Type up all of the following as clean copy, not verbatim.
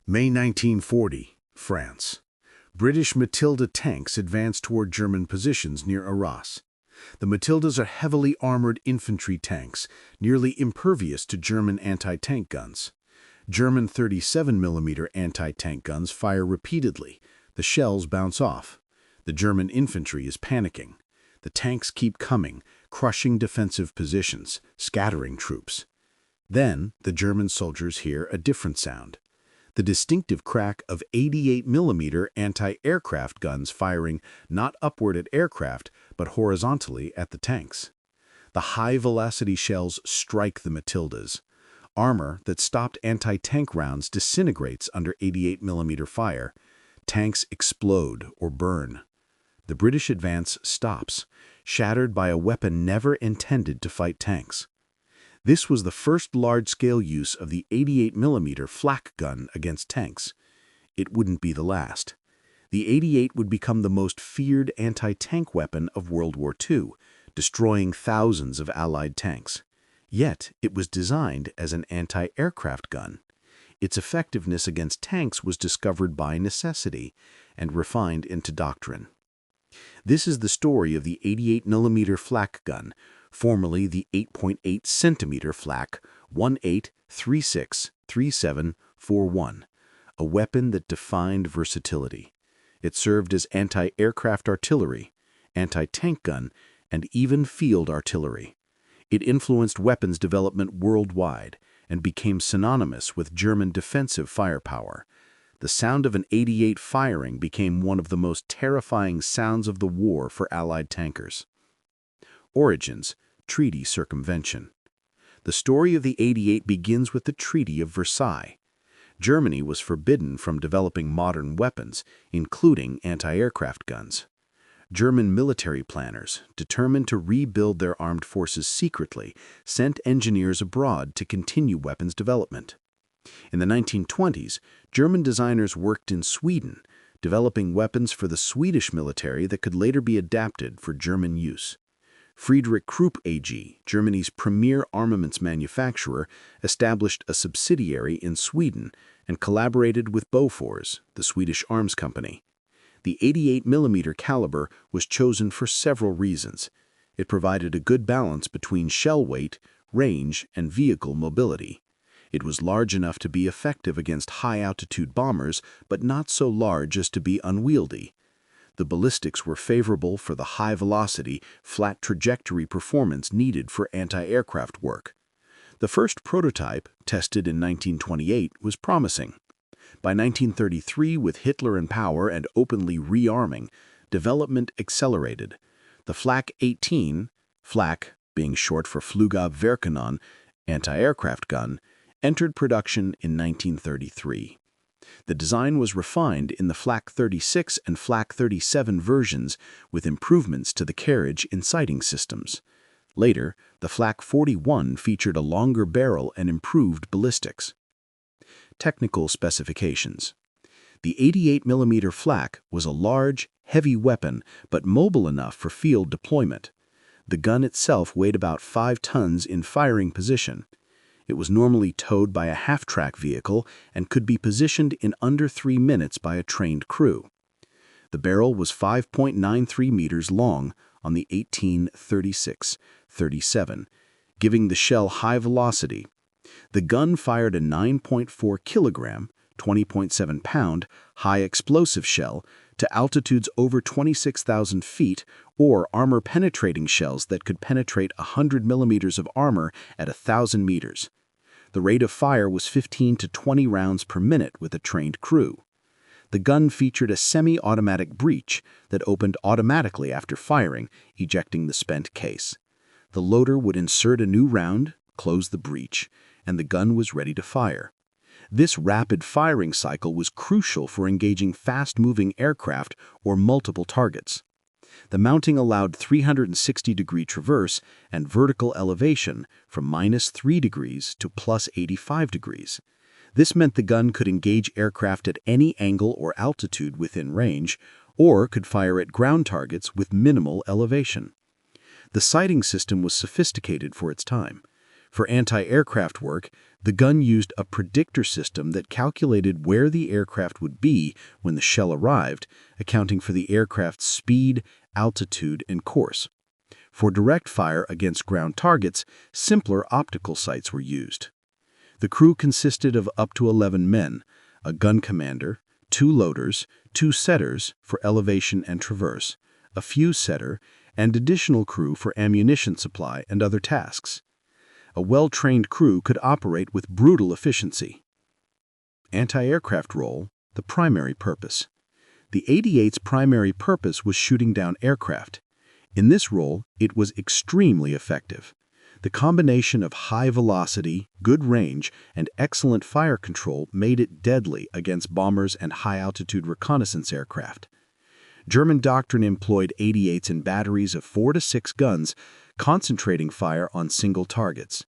May 1940, France. British Matilda tanks advanced toward German positions near Arras. The Matildas are heavily armored infantry tanks, nearly impervious to German anti-tank guns. German 37mm anti-tank guns fire repeatedly. The shells bounce off. The German infantry is panicking. The tanks keep coming, crushing defensive positions, scattering troops. Then the German soldiers hear a different sound. The distinctive crack of 88mm anti-aircraft guns firing not upward at aircraft, but horizontally at the tanks. The high-velocity shells strike the Matildas. Armor that stopped anti-tank rounds disintegrates under 88mm fire. Tanks explode or burn. The British advance stops, shattered by a weapon never intended to fight tanks. This was the first large-scale use of the 88mm Flak gun against tanks. It wouldn't be the last. The 88 would become the most feared anti-tank weapon of World War II, destroying thousands of Allied tanks. Yet, it was designed as an anti-aircraft gun. Its effectiveness against tanks was discovered by necessity and refined into doctrine. This is the story of the 88mm Flak gun, formerly the 8.8cm Flak 18363741, a weapon that defined versatility. It served as anti-aircraft artillery, anti-tank gun, and even field artillery. It influenced weapons development worldwide and became synonymous with German defensive firepower. The sound of an 88 firing became one of the most terrifying sounds of the war for Allied tankers. Origins, Treaty Circumvention. The story of the 88 begins with the Treaty of Versailles. Germany was forbidden from developing modern weapons, including anti-aircraft guns. German military planners, determined to rebuild their armed forces secretly, sent engineers abroad to continue weapons development. In the 1920s, German designers worked in Sweden, developing weapons for the Swedish military that could later be adapted for German use. Friedrich Krupp AG, Germany's premier armaments manufacturer, established a subsidiary in Sweden and collaborated with Bofors, the Swedish arms company. The 88mm caliber was chosen for several reasons. It provided a good balance between shell weight, range, and vehicle mobility. It was large enough to be effective against high-altitude bombers, but not so large as to be unwieldy. The ballistics were favorable for the high-velocity, flat trajectory performance needed for anti-aircraft work. The first prototype, tested in 1928, was promising. By 1933, with Hitler in power and openly rearming, development accelerated. The Flak 18, Flak being short for Flugabwehrkanone, anti-aircraft gun, entered production in 1933. The design was refined in the Flak 36 and Flak 37 versions with improvements to the carriage and sighting systems. Later, the Flak 41 featured a longer barrel and improved ballistics. Technical specifications. The 88mm Flak was a large, heavy weapon, but mobile enough for field deployment. The gun itself weighed about 5 tons in firing position. It was normally towed by a half-track vehicle and could be positioned in under 3 minutes by a trained crew. The barrel was 5.93 meters long on the 1836-37, giving the shell high velocity. The gun fired a 9.4 kilogram, 20.7 pound, high explosive shell to altitudes over 26,000 feet or armor-penetrating shells that could penetrate 100 millimeters of armor at 1,000 meters. The rate of fire was 15 to 20 rounds per minute with a trained crew. The gun featured a semi-automatic breech that opened automatically after firing, ejecting the spent case. The loader would insert a new round, close the breech, and the gun was ready to fire. This rapid firing cycle was crucial for engaging fast-moving aircraft or multiple targets. The mounting allowed 360-degree traverse and vertical elevation from -3 degrees to +85 degrees. This meant the gun could engage aircraft at any angle or altitude within range, or could fire at ground targets with minimal elevation. The sighting system was sophisticated for its time. For anti-aircraft work, the gun used a predictor system that calculated where the aircraft would be when the shell arrived, accounting for the aircraft's speed, altitude, and course. For direct fire against ground targets, simpler optical sights were used. The crew consisted of up to 11 men, a gun commander, 2 loaders, 2 setters for elevation and traverse, a fuse setter, and additional crew for ammunition supply and other tasks. A well-trained crew could operate with brutal efficiency. Anti-aircraft role, the primary purpose. The 88's primary purpose was shooting down aircraft. In this role, it was extremely effective. The combination of high velocity, good range, and excellent fire control made it deadly against bombers and high-altitude reconnaissance aircraft. German doctrine employed 88s in batteries of 4 to 6 guns, concentrating fire on single targets.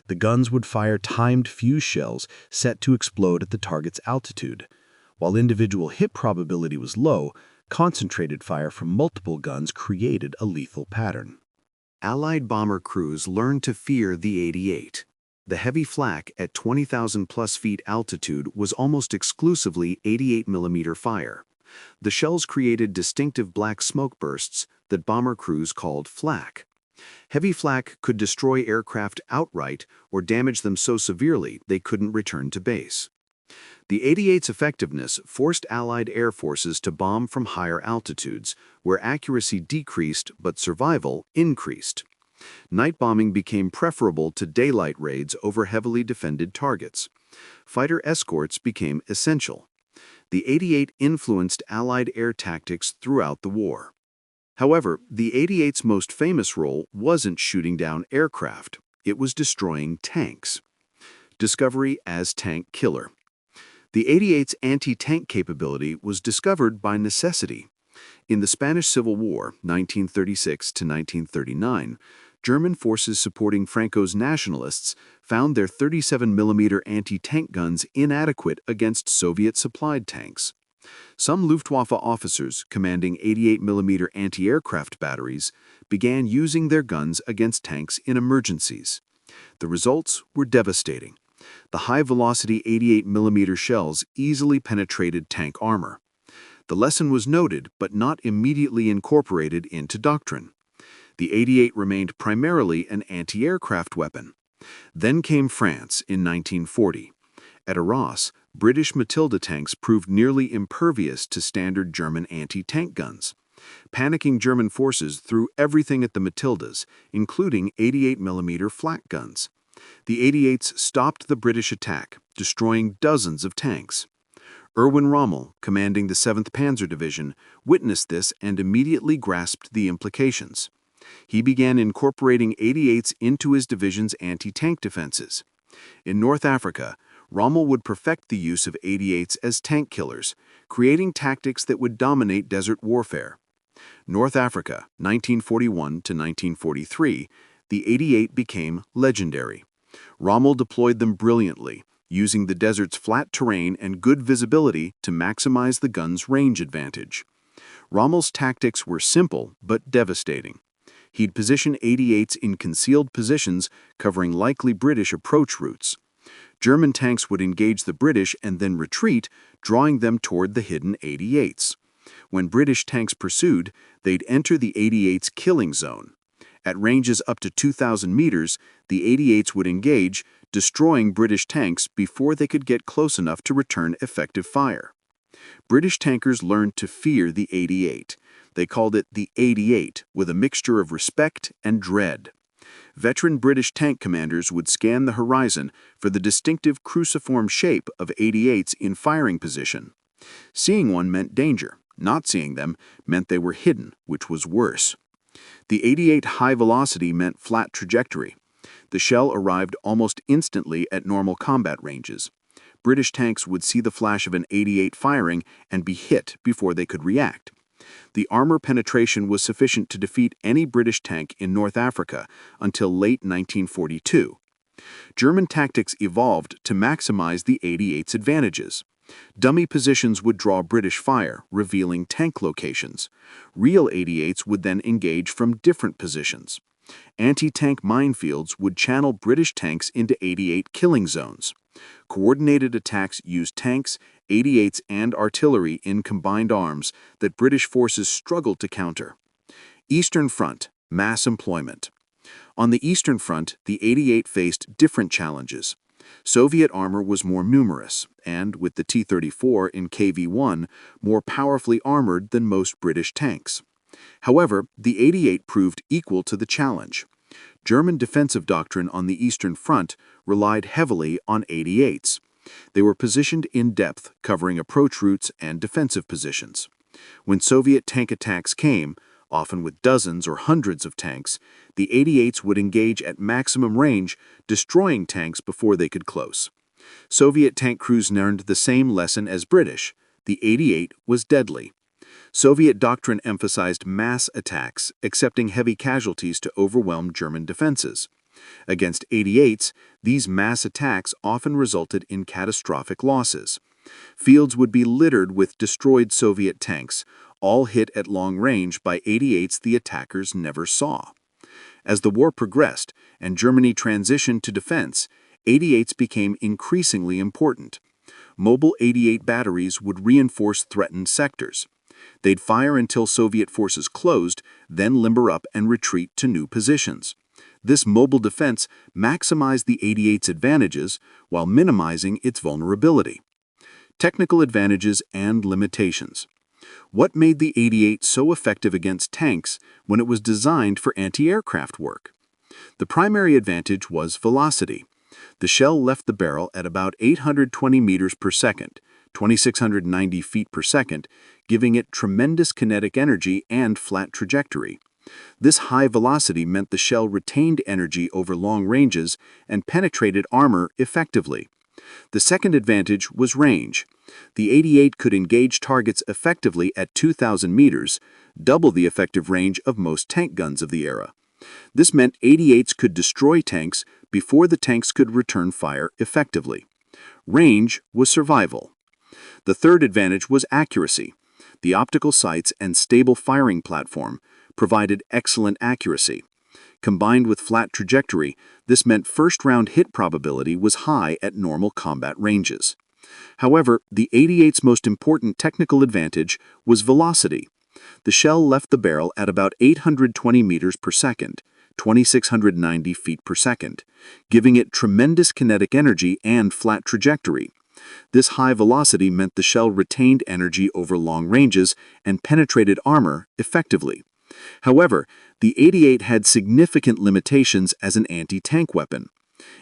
The guns would fire timed fuse shells set to explode at the target's altitude. While individual hit probability was low, concentrated fire from multiple guns created a lethal pattern. Allied bomber crews learned to fear the 88. The heavy flak at 20,000+ feet altitude was almost exclusively 88mm fire. The shells created distinctive black smoke bursts that bomber crews called flak. Heavy flak could destroy aircraft outright or damage them so severely they couldn't return to base. The 88's effectiveness forced Allied air forces to bomb from higher altitudes, where accuracy decreased but survival increased. Night bombing became preferable to daylight raids over heavily defended targets. Fighter escorts became essential. The 88 influenced Allied air tactics throughout the war. However, the 88's most famous role wasn't shooting down aircraft, it was destroying tanks. Discovery as tank killer. The 88's anti-tank capability was discovered by necessity. In the Spanish Civil War, 1936 to 1939, German forces supporting Franco's nationalists found their 37mm anti-tank guns inadequate against Soviet-supplied tanks. Some Luftwaffe officers commanding 88mm anti-aircraft batteries began using their guns against tanks in emergencies. The results were devastating. The high-velocity 88mm shells easily penetrated tank armor. The lesson was noted but not immediately incorporated into doctrine. The 88 remained primarily an anti-aircraft weapon. Then came France in 1940. At Arras, British Matilda tanks proved nearly impervious to standard German anti-tank guns. Panicking German forces threw everything at the Matildas, including 88mm flak guns. The 88s stopped the British attack, destroying dozens of tanks. Erwin Rommel, commanding the 7th Panzer Division, witnessed this and immediately grasped the implications. He began incorporating 88s into his division's anti-tank defenses. In North Africa, Rommel would perfect the use of 88s as tank killers, creating tactics that would dominate desert warfare. North Africa, 1941 to 1943, the 88 became legendary. Rommel deployed them brilliantly, using the desert's flat terrain and good visibility to maximize the gun's range advantage. Rommel's tactics were simple but devastating. He'd position 88s in concealed positions covering likely British approach routes. German tanks would engage the British and then retreat, drawing them toward the hidden 88s. When British tanks pursued, they'd enter the 88's killing zone. At ranges up to 2,000 meters, the 88s would engage, destroying British tanks before they could get close enough to return effective fire. British tankers learned to fear the 88. They called it the 88, with a mixture of respect and dread. Veteran British tank commanders would scan the horizon for the distinctive cruciform shape of 88s in firing position. Seeing one meant danger. Not seeing them meant they were hidden, which was worse. The 88 high velocity meant flat trajectory. The shell arrived almost instantly at normal combat ranges. British tanks would see the flash of an 88 firing and be hit before they could react. The armor penetration was sufficient to defeat any British tank in North Africa until late 1942. German tactics evolved to maximize the 88's advantages. Dummy positions would draw British fire, revealing tank locations. Real 88s would then engage from different positions. Anti-tank minefields would channel British tanks into 88 killing zones. Coordinated attacks used tanks, 88s, and artillery in combined arms that British forces struggled to counter. Eastern Front, mass employment. On the Eastern Front, the 88 faced different challenges. Soviet armor was more numerous, and, with the T-34 in KV-1, more powerfully armored than most British tanks. However, the 88 proved equal to the challenge. German defensive doctrine on the Eastern Front relied heavily on 88s. They were positioned in depth, covering approach routes and defensive positions. When Soviet tank attacks came, often with dozens or hundreds of tanks, the 88s would engage at maximum range, destroying tanks before they could close. Soviet tank crews learned the same lesson as British. The 88 was deadly. Soviet doctrine emphasized mass attacks, accepting heavy casualties to overwhelm German defenses. Against 88s, these mass attacks often resulted in catastrophic losses. Fields would be littered with destroyed Soviet tanks, all hit at long range by 88s the attackers never saw. As the war progressed and Germany transitioned to defense, 88s became increasingly important. Mobile 88 batteries would reinforce threatened sectors. They'd fire until Soviet forces closed, then limber up and retreat to new positions. This mobile defense maximized the 88's advantages while minimizing its vulnerability. Technical advantages and limitations. What made the 88 so effective against tanks when it was designed for anti-aircraft work? The primary advantage was velocity. The shell left the barrel at about 820 meters per second, 2,690 feet per second, giving it tremendous kinetic energy and flat trajectory. This high velocity meant the shell retained energy over long ranges and penetrated armor effectively. The second advantage was range. The 88 could engage targets effectively at 2,000 meters, double the effective range of most tank guns of the era. This meant 88s could destroy tanks before the tanks could return fire effectively. Range was survival. The third advantage was accuracy. The optical sights and stable firing platform provided excellent accuracy. Combined with flat trajectory, this meant first-round hit probability was high at normal combat ranges. However, the 88's most important technical advantage was velocity. The shell left the barrel at about 820 meters per second, 2,690 feet per second, giving it tremendous kinetic energy and flat trajectory. This high velocity meant the shell retained energy over long ranges and penetrated armor effectively. However, the 88 had significant limitations as an anti-tank weapon.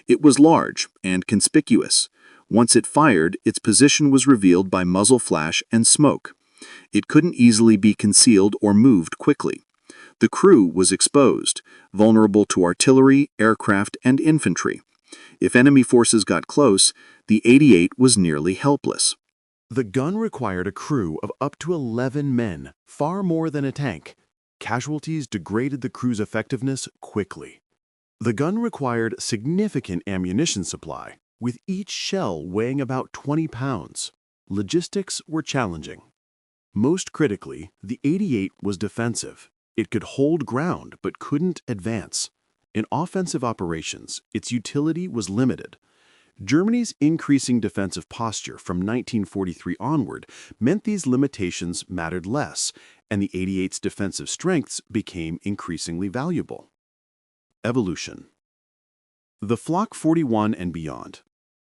It was large and conspicuous. Once it fired, its position was revealed by muzzle flash and smoke. It couldn't easily be concealed or moved quickly. The crew was exposed, vulnerable to artillery, aircraft, and infantry. If enemy forces got close, the 88 was nearly helpless. The gun required a crew of up to 11 men, far more than a tank. Casualties degraded the crew's effectiveness quickly. The gun required significant ammunition supply, with each shell weighing about 20 pounds. Logistics were challenging. Most critically, the 88 was defensive. It could hold ground but couldn't advance. In offensive operations, its utility was limited. Germany's increasing defensive posture from 1943 onward meant these limitations mattered less, and the 88's defensive strengths became increasingly valuable. Evolution. The Flak 41 and beyond.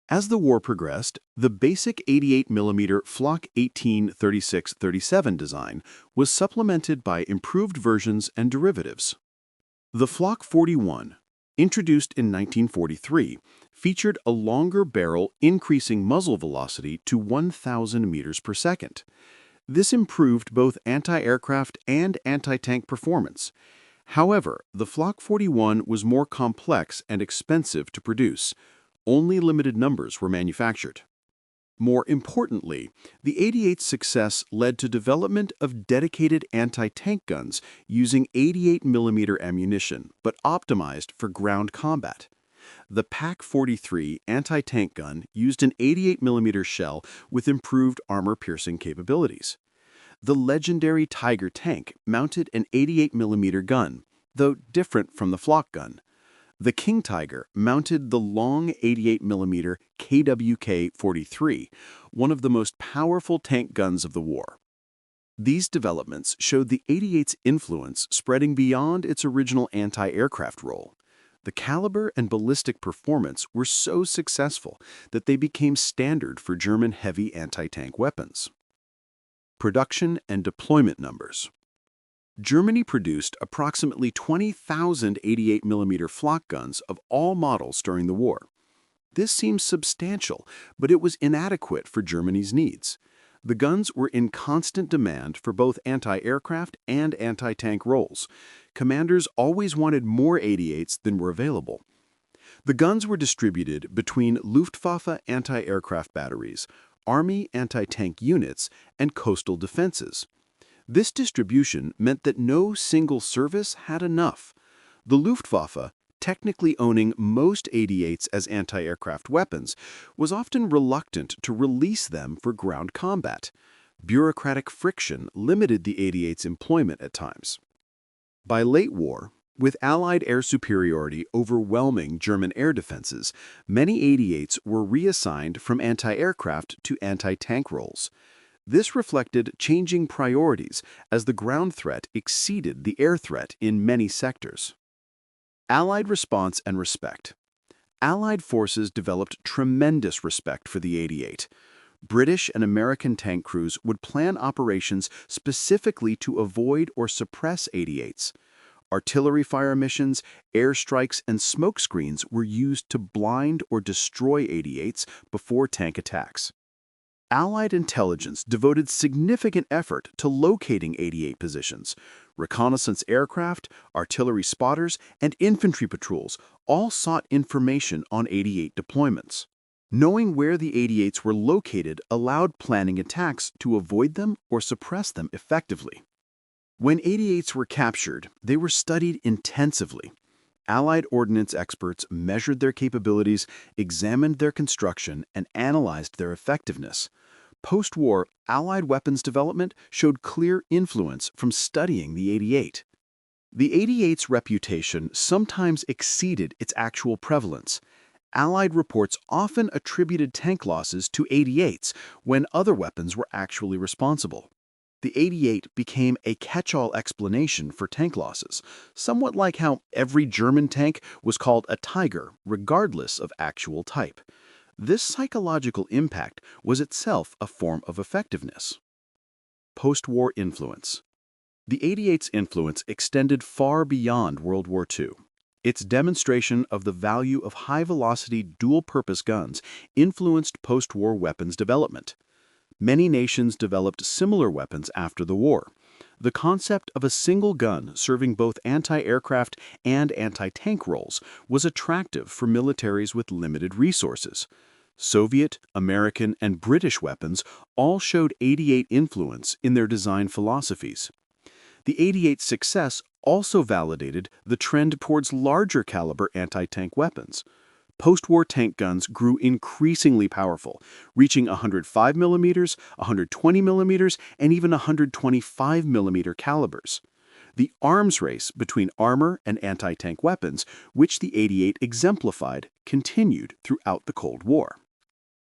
As the war progressed, the basic 88mm Flak 18-36-37 design was supplemented by improved versions and derivatives. The Flak 41, introduced in 1943, featured a longer barrel increasing muzzle velocity to 1,000 meters per second. This improved both anti-aircraft and anti-tank performance. However, the Flak 41 was more complex and expensive to produce. Only limited numbers were manufactured. More importantly, the 88's success led to development of dedicated anti-tank guns using 88mm ammunition, but optimized for ground combat. The PAK-43 anti-tank gun used an 88mm shell with improved armor-piercing capabilities. The legendary Tiger tank mounted an 88mm gun, though different from the Flak gun. The King Tiger mounted the long 88mm KWK-43, one of the most powerful tank guns of the war. These developments showed the 88's influence spreading beyond its original anti-aircraft role. The caliber and ballistic performance were so successful that they became standard for German heavy anti-tank weapons. Production and deployment numbers. Germany produced approximately 20,000 88mm Flak guns of all models during the war. This seems substantial, but it was inadequate for Germany's needs. The guns were in constant demand for both anti-aircraft and anti-tank roles. Commanders always wanted more 88s than were available. The guns were distributed between Luftwaffe anti-aircraft batteries, Army anti-tank units, and coastal defenses. This distribution meant that no single service had enough. The Luftwaffe, technically owning most 88s as anti-aircraft weapons, was often reluctant to release them for ground combat. Bureaucratic friction limited the 88's employment at times. By late war, with Allied air superiority overwhelming German air defenses, many 88s were reassigned from anti-aircraft to anti-tank roles. This reflected changing priorities as the ground threat exceeded the air threat in many sectors. Allied response and respect. Allied forces developed tremendous respect for the 88. British and American tank crews would plan operations specifically to avoid or suppress 88s. Artillery fire missions, airstrikes, and smokescreens were used to blind or destroy 88s before tank attacks. Allied intelligence devoted significant effort to locating 88 positions. Reconnaissance aircraft, artillery spotters, and infantry patrols all sought information on 88 deployments. Knowing where the 88s were located allowed planning attacks to avoid them or suppress them effectively. When 88s were captured, they were studied intensively. Allied ordnance experts measured their capabilities, examined their construction, and analyzed their effectiveness. Post-war, Allied weapons development showed clear influence from studying the 88. The 88's reputation sometimes exceeded its actual prevalence. Allied reports often attributed tank losses to 88s when other weapons were actually responsible. The 88 became a catch-all explanation for tank losses, somewhat like how every German tank was called a Tiger, regardless of actual type. This psychological impact was itself a form of effectiveness. Post-war influence. The 88's influence extended far beyond World War II. Its demonstration of the value of high-velocity dual-purpose guns influenced post-war weapons development. Many nations developed similar weapons after the war. The concept of a single gun serving both anti-aircraft and anti-tank roles was attractive for militaries with limited resources. Soviet, American, and British weapons all showed 88 influence in their design philosophies. The 88's success also validated the trend towards larger caliber anti-tank weapons. Post-war tank guns grew increasingly powerful, reaching 105mm, 120mm, and even 125mm calibers. The arms race between armor and anti-tank weapons, which the 88 exemplified, continued throughout the Cold War.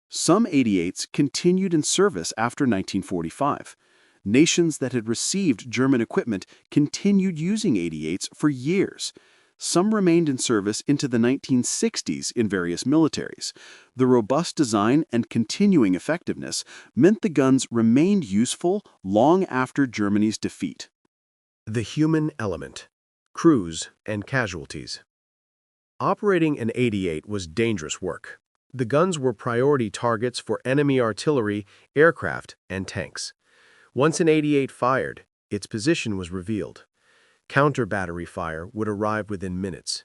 Some 88s continued in service after 1945. Nations that had received German equipment continued using 88s for years. Some remained in service into the 1960s in various militaries. The robust design and continuing effectiveness meant the guns remained useful long after Germany's defeat. The human element, crews, and casualties. Operating an 88 was dangerous work. The guns were priority targets for enemy artillery, aircraft, and tanks. Once an 88 fired, its position was revealed. Counter-battery fire would arrive within minutes.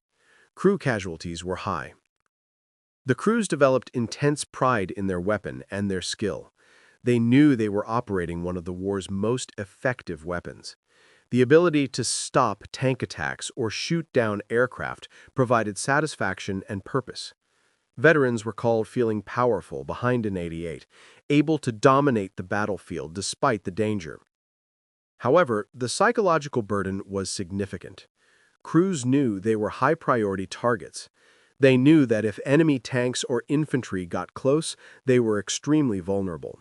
Crew casualties were high. The crews developed intense pride in their weapon and their skill. They knew they were operating one of the war's most effective weapons. The ability to stop tank attacks or shoot down aircraft provided satisfaction and purpose. Veterans recalled feeling powerful behind an 88, able to dominate the battlefield despite the danger. However, the psychological burden was significant. Crews knew they were high-priority targets. They knew that if enemy tanks or infantry got close, they were extremely vulnerable.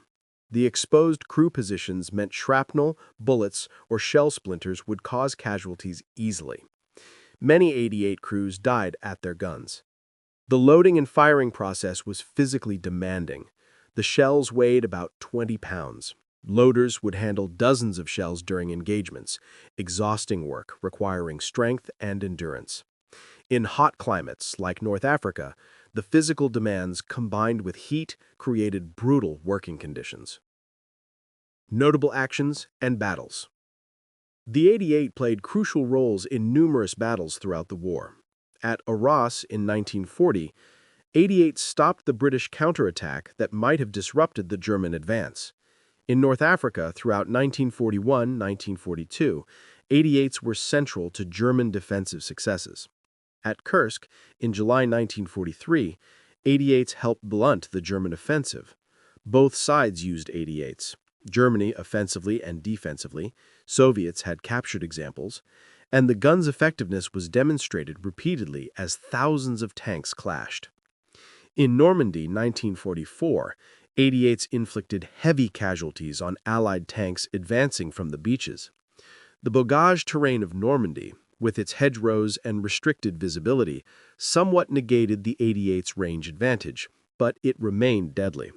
The exposed crew positions meant shrapnel, bullets, or shell splinters would cause casualties easily. Many 88 crews died at their guns. The loading and firing process was physically demanding. The shells weighed about 20 pounds. Loaders would handle dozens of shells during engagements, exhausting work requiring strength and endurance. In hot climates like North Africa, the physical demands combined with heat created brutal working conditions. Notable actions and battles. The 88 played crucial roles in numerous battles throughout the war. At Arras in 1940, 88 stopped the British counterattack that might have disrupted the German advance. In North Africa throughout 1941-1942, 88s were central to German defensive successes. At Kursk, in July 1943, 88s helped blunt the German offensive. Both sides used 88s. Germany offensively and defensively, Soviets had captured examples, and the gun's effectiveness was demonstrated repeatedly as thousands of tanks clashed. In Normandy, 1944, 88s inflicted heavy casualties on Allied tanks advancing from the beaches. The bogage terrain of Normandy, with its hedgerows and restricted visibility, somewhat negated the 88's range advantage, but it remained deadly.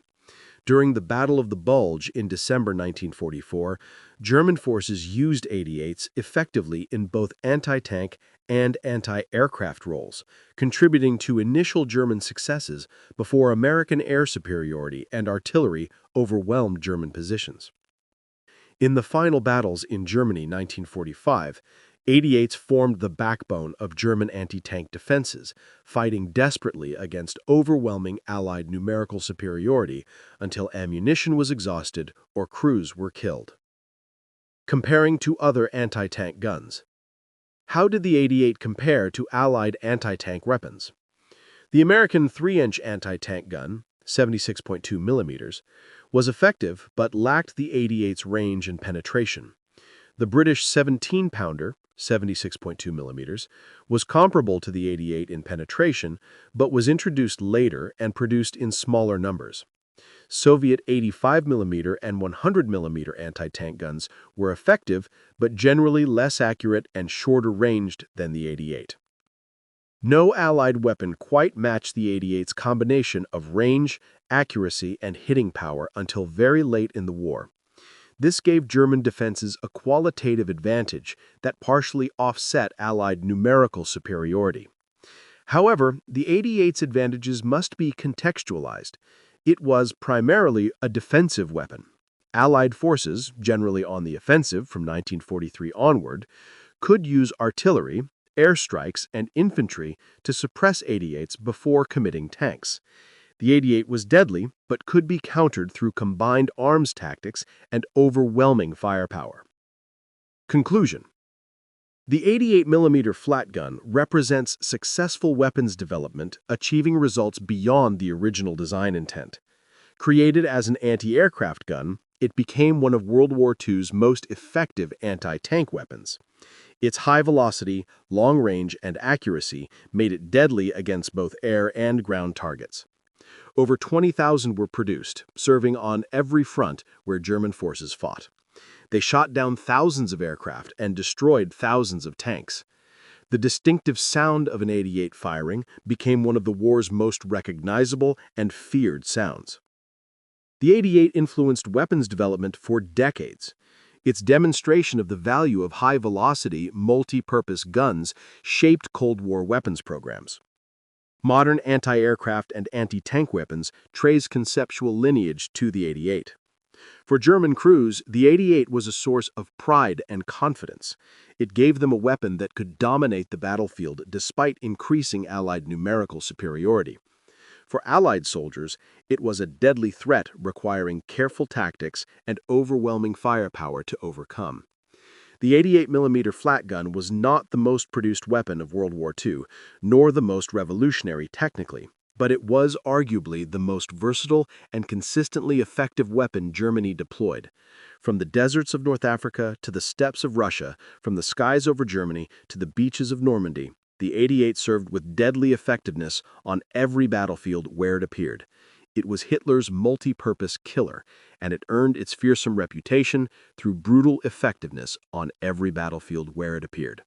During the Battle of the Bulge in December 1944, German forces used 88s effectively in both anti-tank and anti-aircraft roles, contributing to initial German successes before American air superiority and artillery overwhelmed German positions. In the final battles in Germany 1945, 88s formed the backbone of German anti-tank defenses, fighting desperately against overwhelming Allied numerical superiority until ammunition was exhausted or crews were killed. Comparing to other anti-tank guns. How did the 88 compare to Allied anti-tank weapons? The American 3-inch anti-tank gun, 76.2 millimeters, was effective but lacked the 88's range and penetration. The British 17-pounder, 76.2 millimeters, was comparable to the 88 in penetration, but was introduced later and produced in smaller numbers. Soviet 85mm and 100mm anti-tank guns were effective, but generally less accurate and shorter ranged than the 88. No Allied weapon quite matched the 88's combination of range, accuracy, and hitting power until very late in the war. This gave German defenses a qualitative advantage that partially offset Allied numerical superiority. However, the 88's advantages must be contextualized. It was primarily a defensive weapon. Allied forces, generally on the offensive from 1943 onward, could use artillery, airstrikes, and infantry to suppress 88s before committing tanks. The 88 was deadly, but could be countered through combined arms tactics and overwhelming firepower. Conclusion. The 88mm Flak gun represents successful weapons development achieving results beyond the original design intent. Created as an anti-aircraft gun, it became one of World War II's most effective anti-tank weapons. Its high velocity, long range, and accuracy made it deadly against both air and ground targets. Over 20,000 were produced, serving on every front where German forces fought. They shot down thousands of aircraft and destroyed thousands of tanks. The distinctive sound of an 88 firing became one of the war's most recognizable and feared sounds. The 88 influenced weapons development for decades. Its demonstration of the value of high-velocity, multi-purpose guns shaped Cold War weapons programs. Modern anti-aircraft and anti-tank weapons trace conceptual lineage to the 88. For German crews, the 88 was a source of pride and confidence. It gave them a weapon that could dominate the battlefield despite increasing Allied numerical superiority. For Allied soldiers, it was a deadly threat requiring careful tactics and overwhelming firepower to overcome. The 88mm Flak gun was not the most produced weapon of World War II, nor the most revolutionary technically, but it was arguably the most versatile and consistently effective weapon Germany deployed. From the deserts of North Africa to the steppes of Russia, from the skies over Germany to the beaches of Normandy, the 88 served with deadly effectiveness on every battlefield where it appeared. It was Hitler's multi-purpose killer, and it earned its fearsome reputation through brutal effectiveness on every battlefield where it appeared.